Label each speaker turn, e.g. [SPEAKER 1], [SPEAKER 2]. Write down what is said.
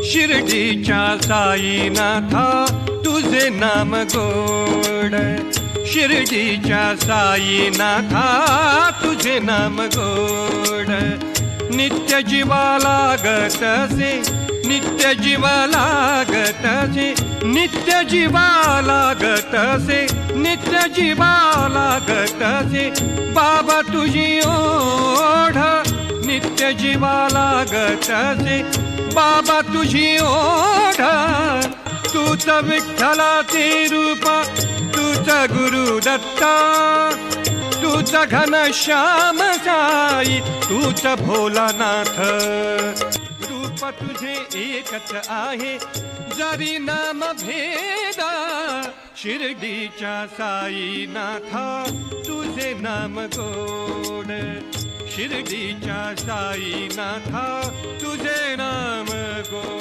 [SPEAKER 1] शिर्डीच्या साईनाथा तुझे नाम गोड, शिर्डीच्या साईनाथा तुझे नाम गोड. नित्य जीवा लागतसे, नित्य जीवा लागतसे, नित्य जीवा लागतसे, नित्य जीवा लागतसे. बाबा तुझी ओढ नित्य जीवा लागतसे, बाबा तुझी ओढ. तूच विठ्ठलाचे रूप, तूच गुरु दत्ता, तूच घनश्याम साई, तूच भोलानाथ. रूप तुझे एकच आहे जरी नाम भेदा, शिर्डीच्या साईनाथा तुझे नाम गोड, शिर्डीच्या साईनाथा तुझे नाम गोड.